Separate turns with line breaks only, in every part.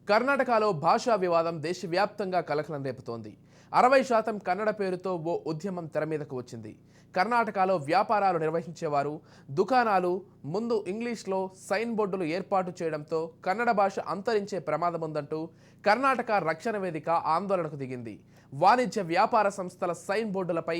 కర్ణాటకలో భాషా వివాదం దేశవ్యాప్తంగా కలకలం రేపుతోంది. 60% కన్నడ పేరుతో ఓ ఉద్యమం తెరమీదకు వచ్చింది. కర్ణాటకలో వ్యాపారాలు నిర్వహించేవారు దుకాణాలు ముందు ఇంగ్లీష్లో సైన్ బోర్డులు ఏర్పాటు చేయడంతో కన్నడ భాష అంతరించే ప్రమాదముందంటూ కర్ణాటక రక్షణ వేదిక ఆందోళనకు దిగింది. వాణిజ్య వ్యాపార సంస్థల సైన్ బోర్డులపై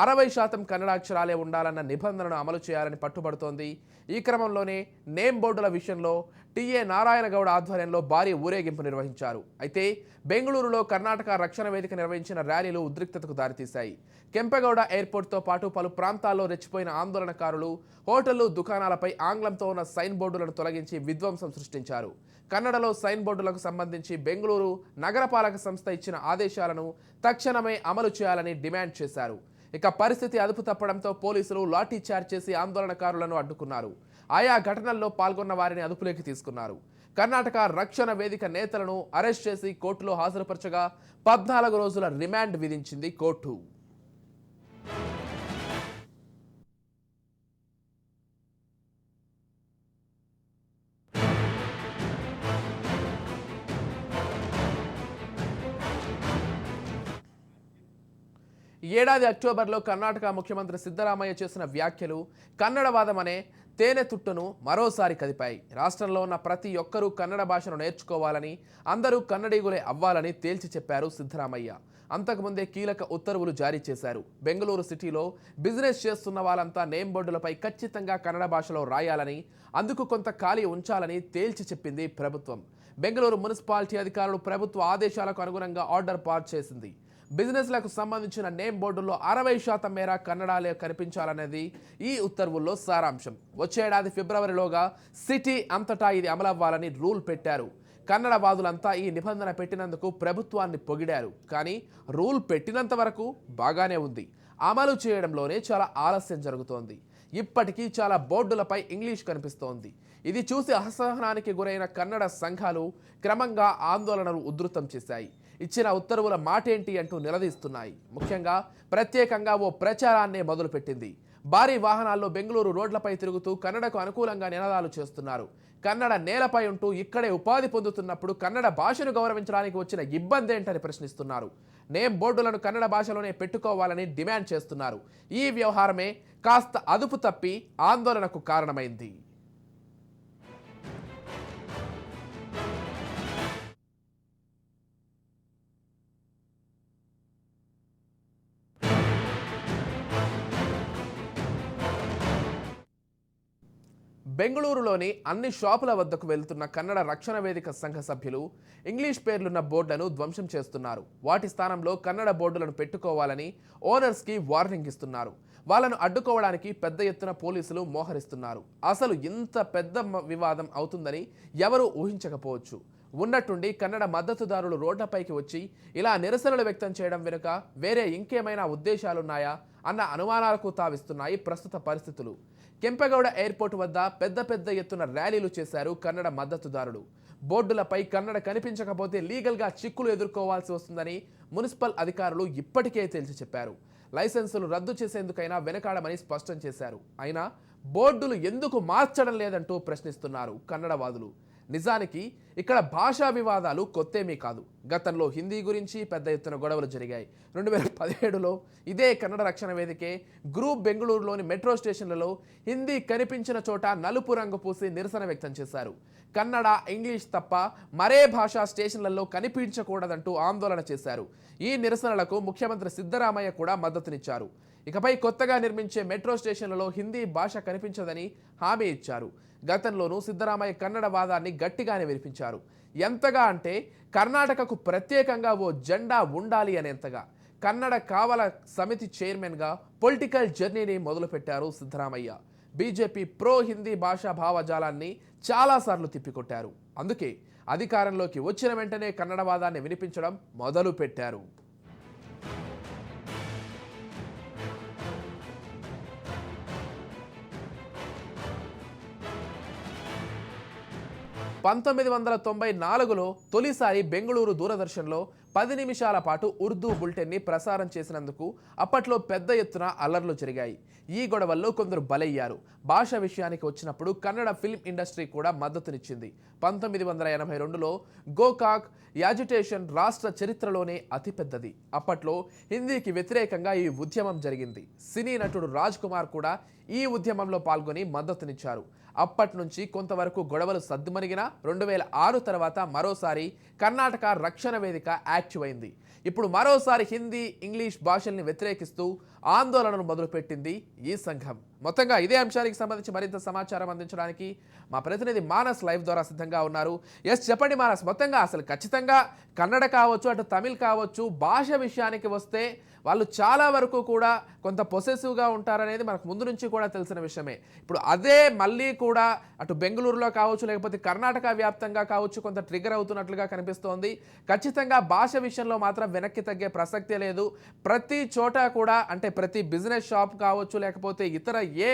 60% కన్నడాక్షరాలే ఉండాలన్న నిబంధనను అమలు చేయాలని పట్టుబడుతోంది. ఈ క్రమంలోనే నేమ్ బోర్డుల విషయంలో టీఏ నారాయణగౌడ ఆధ్వర్యంలో భారీ ఊరేగింపు నిర్వహించారు. అయితే బెంగళూరులో కర్ణాటక రక్షణ వేదిక నిర్వహించిన ర్యాలీలు ఉద్రిక్తతకు దారితీశాయి. కెంపెగౌడ ఎయిర్పోర్ట్తో పాటు పలు ప్రాంతాల్లో రెచ్చిపోయిన ఆందోళనకారులు హోటళ్లు దుకాణాలపై ఆంగ్లంతో ఉన్న సైన్ బోర్డులను తొలగించి విధ్వంసం సృష్టించారు. కన్నడలో సైన్ బోర్డులకు సంబంధించి బెంగళూరు నగరపాలక సంస్థ ఇచ్చిన ఆదేశాలను తక్షణమే అమలు చేయాలని డిమాండ్ చేశారు. ఇక పరిస్థితి అదుపు తప్పడంతో పోలీసులు లాఠీ చార్జ్ చేసి ఆందోళనకారులను అడ్డుకున్నారు. ఆయా ఘటనల్లో పాల్గొన్న వారిని అదుపులోకి తీసుకున్నారు. కర్ణాటక రక్షణ వేదిక నేతలను అరెస్ట్ చేసి కోర్టులో హాజరుపరచగా 14 రోజుల రిమాండ్ విధించింది కోర్టు. ఈ ఏడాది అక్టోబర్లో కర్ణాటక ముఖ్యమంత్రి సిద్ధరామయ్య చేసిన వ్యాఖ్యలు కన్నడవాదం అనే తేనె తుట్టును మరోసారి కదిపాయి. రాష్ట్రంలో ఉన్న ప్రతి ఒక్కరూ కన్నడ భాషను నేర్చుకోవాలని, అందరూ కన్నడీగులే అవ్వాలని తేల్చి చెప్పారు సిద్ధరామయ్య. అంతకుముందే కీలక ఉత్తర్వులు జారీ చేశారు. బెంగళూరు సిటీలో బిజినెస్ చేస్తున్న వాళ్ళంతా నేమ్ బోర్డులపై ఖచ్చితంగా కన్నడ భాషలో రాయాలని, అందుకు కొంత ఖాళీ ఉంచాలని తేల్చి చెప్పింది ప్రభుత్వం. బెంగళూరు మున్సిపాలిటీ అధికారులు ప్రభుత్వ ఆదేశాలకు అనుగుణంగా ఆర్డర్ పాస్ చేసింది. బిజినెస్లకు సంబంధించిన నేమ్ బోర్డుల్లో 60% మేర కన్నడాలే కనిపించాలనేది ఈ ఉత్తర్వుల్లో సారాంశం. వచ్చే ఏడాది ఫిబ్రవరిలోగా సిటీ అంతటా ఇది అమలవ్వాలని రూల్ పెట్టారు. కన్నడ వాదులంతా ఈ నిబంధన పెట్టినందుకు ప్రభుత్వాన్ని పొగిడారు. కానీ రూల్ పెట్టినంత వరకు బాగానే ఉంది, అమలు చేయడంలోనే చాలా ఆలస్యం జరుగుతోంది. ఇప్పటికీ చాలా బోర్డులపై ఇంగ్లీష్ కనిపిస్తోంది. ఇది చూసి అసహనానికి గురైన కన్నడ సంఘాలు క్రమంగా ఆందోళనలు ఉధృతం చేశాయి. ఇచ్చిన ఉత్తర్వుల మాటేంటి అంటూ నిలదీస్తున్నాయి. ముఖ్యంగా ప్రత్యేకంగా ఓ ప్రచారాన్నే మొదలుపెట్టింది. భారీ వాహనాల్లో బెంగళూరు రోడ్లపై తిరుగుతూ కన్నడకు అనుకూలంగా నినాదాలు చేస్తున్నారు. కన్నడ నేలపై ఉంటూ ఇక్కడే ఉపాధి పొందుతున్నప్పుడు కన్నడ భాషను గౌరవించడానికి వచ్చిన ఇబ్బంది ఏంటని ప్రశ్నిస్తున్నారు. నేమ్ బోర్డులను కన్నడ భాషలోనే పెట్టుకోవాలని డిమాండ్ చేస్తున్నారు. ఈ వ్యవహారమే కాస్త అదుపు తప్పి ఆందోళనకు కారణమైంది. బెంగళూరులోని అన్ని షాపుల వద్దకు వెళ్తున్న కన్నడ రక్షణ వేదిక సంఘ సభ్యులు ఇంగ్లీష్ పేర్లున్న బోర్డులను ధ్వంసం చేస్తున్నారు. వాటి స్థానంలో కన్నడ బోర్డులను పెట్టుకోవాలని ఓనర్స్కి వార్నింగ్ ఇస్తున్నారు. వాళ్ళను అడ్డుకోవడానికి పెద్ద ఎత్తున పోలీసులు మోహరిస్తున్నారు. అసలు ఇంత పెద్ద వివాదం అవుతుందని ఎవరూ ఊహించకపోవచ్చు. ఉన్నట్టుండి కన్నడ మద్దతుదారులు రోడ్లపైకి వచ్చి ఇలా నిరసనలు వ్యక్తం చేయడం వెనుక వేరే ఇంకేమైనా ఉద్దేశాలున్నాయా అన్న అనుమానాలకు తావిస్తున్నాయి ప్రస్తుత పరిస్థితులు. కెంపెగౌడ ఎయిర్పోర్ట్ వద్ద పెద్ద ఎత్తున ర్యాలీలు చేశారు కన్నడ మద్దతుదారులు. బోర్డులపై కన్నడ కనిపించకపోతే లీగల్గా చిక్కులు ఎదుర్కోవాల్సి వస్తుందని మున్సిపల్ అధికారులు ఇప్పటికే తేల్చి చెప్పారు. లైసెన్సులు రద్దు చేసేందుకైనా వెనకాడమని స్పష్టం చేశారు. అయినా బోర్డులు ఎందుకు మార్చడం లేదంటూ ప్రశ్నిస్తున్నారు కన్నడవాదులు. నిజానికి ఇక్కడ భాషా వివాదాలు కొత్తేమీ కాదు. గతంలో హిందీ గురించి పెద్ద ఎత్తున గొడవలు జరిగాయి. 2017లో ఇదే కన్నడ రక్షణ వేదికే గ్రూప్ బెంగళూరులోని మెట్రో స్టేషన్లలో హిందీ కనిపించిన చోట నలుపు రంగు పూసి నిరసన వ్యక్తం చేశారు. కన్నడ, ఇంగ్లీష్ తప్ప మరే భాషా స్టేషన్లలో కనిపించకూడదంటూ ఆందోళన చేశారు. ఈ నిరసనలకు ముఖ్యమంత్రి సిద్ధరామయ్య కూడా మద్దతునిచ్చారు. ఇకపై కొత్తగా నిర్మించే మెట్రో స్టేషన్లలో హిందీ భాష కనిపించదని హామీ ఇచ్చారు. గతంలోనూ సిద్ధరామయ్య కన్నడ వాదాన్ని గట్టిగానే వినిపించారు. ఎంతగా అంటే కర్ణాటకకు ప్రత్యేకంగా ఓ జెండా ఉండాలి అనేంతగా. కన్నడ కావల సమితి చైర్మన్గా పొలిటికల్ జర్నీని మొదలుపెట్టారు సిద్ధరామయ్య. బీజేపీ ప్రో హిందీ భాషా భావజాలాన్ని చాలాసార్లు తిప్పికొట్టారు. అందుకే అధికారంలోకి వచ్చిన వెంటనే కన్నడ వాదాన్ని వినిపించడం మొదలుపెట్టారు. 1994లో తొలిసారి బెంగళూరు దూరదర్శన్లో 10 నిమిషాల పాటు ఉర్దూ బులెటిన్ని ప్రసారం చేసినందుకు అప్పట్లో పెద్ద ఎత్తున అల్లర్లు జరిగాయి. ఈ గొడవల్లో కొందరు బలయ్యారు. భాష విషయానికి వచ్చినప్పుడు కన్నడ ఫిల్మ్ ఇండస్ట్రీ కూడా మద్దతునిచ్చింది. 1982లో గోకాక్ యాజిటేషన్ రాష్ట్ర చరిత్రలోనే అతిపెద్దది. అప్పట్లో హిందీకి వ్యతిరేకంగా ఈ ఉద్యమం జరిగింది. సినీ నటుడు రాజ్ కుమార్ కూడా ఈ ఉద్యమంలో పాల్గొని మద్దతునిచ్చారు. అప్పటి నుంచి కొంతవరకు గొడవలు సద్దుమణిగిన 2006 తర్వాత మరోసారి కర్ణాటక రక్షణ వేదిక యాక్టివ్ అయింది. ఇప్పుడు మరోసారి హిందీ, ఇంగ్లీష్ భాషల్ని వ్యతిరేకిస్తూ ఆందోళనను మొదలుపెట్టింది ఈ సంఘం. మొత్తంగా ఇదే అంశానికి సంబంధించి మరింత సమాచారం అందించడానికి మా ప్రతినిధి మానస్ లైవ్ ద్వారా సిద్ధంగా ఉన్నారు. ఎస్, చెప్పండి మానస్, మొత్తంగా అసలు ఖచ్చితంగా కన్నడ కావచ్చు, అటు తమిళ్ కావచ్చు, భాష విషయానికి వస్తే వాళ్ళు చాలా వరకు కూడా కొంత పొసెసివ్గా ఉంటారనేది మనకు ముందు నుంచి కూడా తెలిసిన విషయమే. ఇప్పుడు అదే మళ్ళీ కూడా అటు బెంగళూరులో కావచ్చు, లేకపోతే కర్ణాటక వ్యాప్తంగా కావచ్చు కొంత ట్రిగర్ అవుతున్నట్లుగా కనిపిస్తోంది. ఖచ్చితంగా భాష విషయంలో మాత్రం వెనక్కి తగ్గే ప్రసక్తే లేదు. ప్రతి చోట కూడా, అంటే ప్రతి బిజినెస్ షాప్ కావచ్చు, లేకపోతే ఇతర ఏ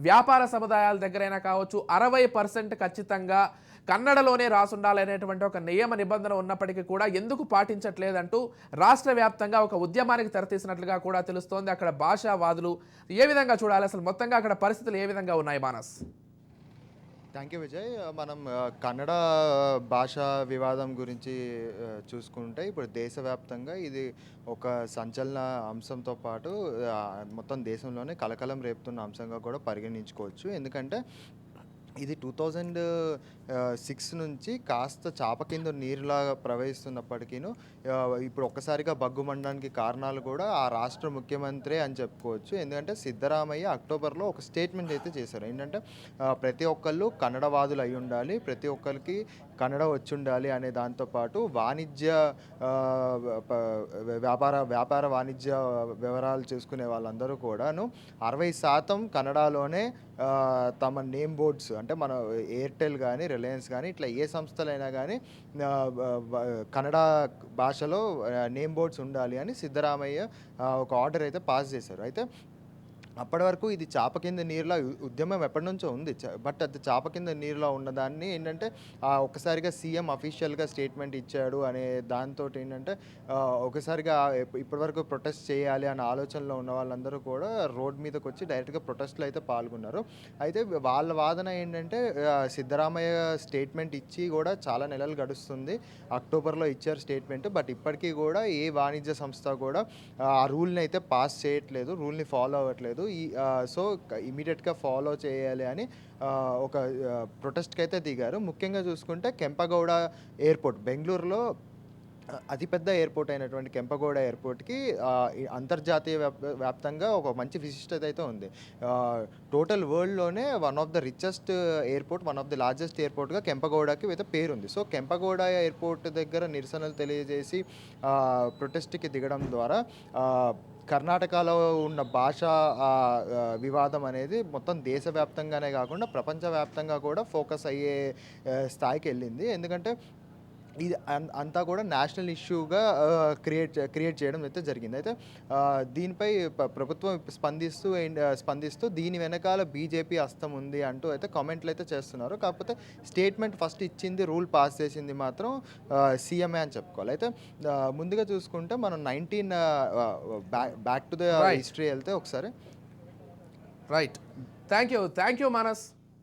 వ్యాపార సముదాయాల దగ్గరైనా కావచ్చు, 60% ఖచ్చితంగా కన్నడలోనే రాసుండాలనేటువంటి ఒక నియమ నిబంధన ఉన్నప్పటికీ కూడా ఎందుకు పాటించట్లేదంటూ రాష్ట్ర వ్యాప్తంగా ఒక ఉద్యమానికి తెరతీసినట్లుగా కూడా తెలుస్తోంది. అక్కడ భాషావాదులు ఏ విధంగా చూడాలి, అసలు మొత్తంగా అక్కడ పరిస్థితులు ఏ విధంగా ఉన్నాయి మానస్?
Thank you Vijay. మనం కన్నడ భాషా వివాదం గురించి చూసుకుంటే ఇప్పుడు దేశవ్యాప్తంగా ఇది ఒక సంచలన అంశంతో పాటు మొత్తం దేశంలోనే కలకలం రేపుతున్న అంశంగా కూడా పరిగణించుకోవచ్చు. ఎందుకంటే ఇది 2006 నుంచి కాస్త చాప కింద నీరులాగా ప్రవహిస్తున్నప్పటికీను ఇప్పుడు ఒక్కసారిగా బగ్గుమండడానికి కారణాలు కూడా ఆ రాష్ట్ర ముఖ్యమంత్రి అని చెప్పుకోవచ్చు. ఎందుకంటే సిద్ధరామయ్య అక్టోబర్లో ఒక స్టేట్మెంట్ అయితే చేశారు. ఏంటంటే ప్రతి ఒక్కళ్ళు కన్నడవాదులు అయి ఉండాలి, ప్రతి ఒక్కరికి కన్నడ వచ్చి ఉండాలి అనే దాంతోపాటు వాణిజ్య వ్యాపార వాణిజ్య వివరాలు చూసుకునే వాళ్ళందరూ కూడాను 60% కన్నడలోనే తమ నేమ్ బోర్డ్స్, అంటే మన ఎయిర్టెల్ కానీ, రిలయన్స్ కానీ, ఇట్లా ఏ సంస్థలైనా కానీ కన్నడ భాషలో నేమ్ బోర్డ్స్ ఉండాలి అని సిద్ధరామయ్య ఒక ఆర్డర్ అయితే పాస్ చేశారు. అయితే అప్పటి వరకు ఇది చాప కింద నీరులో ఉద్యమం ఎప్పటి నుంచో ఉంది. బట్ అది చాప కింద నీరులో ఉన్నదాన్ని ఏంటంటే ఒకసారిగా సీఎం అఫీషియల్గా స్టేట్మెంట్ ఇచ్చాడు అనే దాంతో ఏంటంటే ఒకసారిగా ఇప్పటివరకు ప్రొటెస్ట్ చేయాలి అనే ఆలోచనలో ఉన్న వాళ్ళందరూ కూడా రోడ్ మీదకి వచ్చి డైరెక్ట్గా ప్రొటెస్ట్లో అయితే పాల్గొన్నారు. అయితే వాళ్ళ వాదన ఏంటంటే సిద్ధరామయ్య స్టేట్మెంట్ ఇచ్చి కూడా చాలా నెలలు గడుస్తుంది. అక్టోబర్లో ఇచ్చారు స్టేట్మెంట్, బట్ ఇప్పటికీ కూడా ఏ వాణిజ్య సంస్థ కూడా ఆ రూల్ని అయితే పాస్ చేయట్లేదు, రూల్ని ఫాలో అవ్వట్లేదు. సో ఇమీడియట్గా ఫాలో చేయాలి అని ఒక ప్రొటెస్ట్కి అయితే దిగారు. ముఖ్యంగా చూసుకుంటే కెంపగౌడ ఎయిర్పోర్ట్, బెంగళూరులో అతిపెద్ద ఎయిర్పోర్ట్ అయినటువంటి కెంపగౌడ ఎయిర్పోర్ట్కి అంతర్జాతీయ వ్యాప్తంగా ఒక మంచి విశిష్టత అయితే ఉంది. టోటల్ వరల్డ్లోనే one of the richest airport, one of the largest ఎయిర్పోర్ట్గా కెంపగౌడకి అయితే పేరుంది. సో కెంపగౌడ ఎయిర్పోర్ట్ దగ్గర నిరసనలు తెలియజేసి ప్రొటెస్ట్కి దిగడం ద్వారా కర్ణాటకలో ఉన్న భాషా వివాదం అనేది మొత్తం దేశవ్యాప్తంగానే కాకుండా ప్రపంచవ్యాప్తంగా కూడా ఫోకస్ అయ్యే స్థాయికి వెళ్ళింది. ఎందుకంటే ఇది అంతా కూడా నేషనల్ ఇష్యూగా క్రియేట్ చేయడం అయితే జరిగింది. అయితే దీనిపై ప్రభుత్వం స్పందిస్తూ దీని వెనకాల బీజేపీ హస్తం ఉంది అంటూ అయితే కామెంట్లు అయితే చేస్తున్నారు. కాకపోతే స్టేట్మెంట్ ఫస్ట్ ఇచ్చింది, రూల్ పాస్ చేసింది మాత్రం సీఎంఏ అని చెప్పుకోవాలి. అయితే ముందుగా చూసుకుంటే మనం బ్యాక్ టు ద హిస్టరీ వెళ్తే ఒకసారి.
Right, thank you Manas.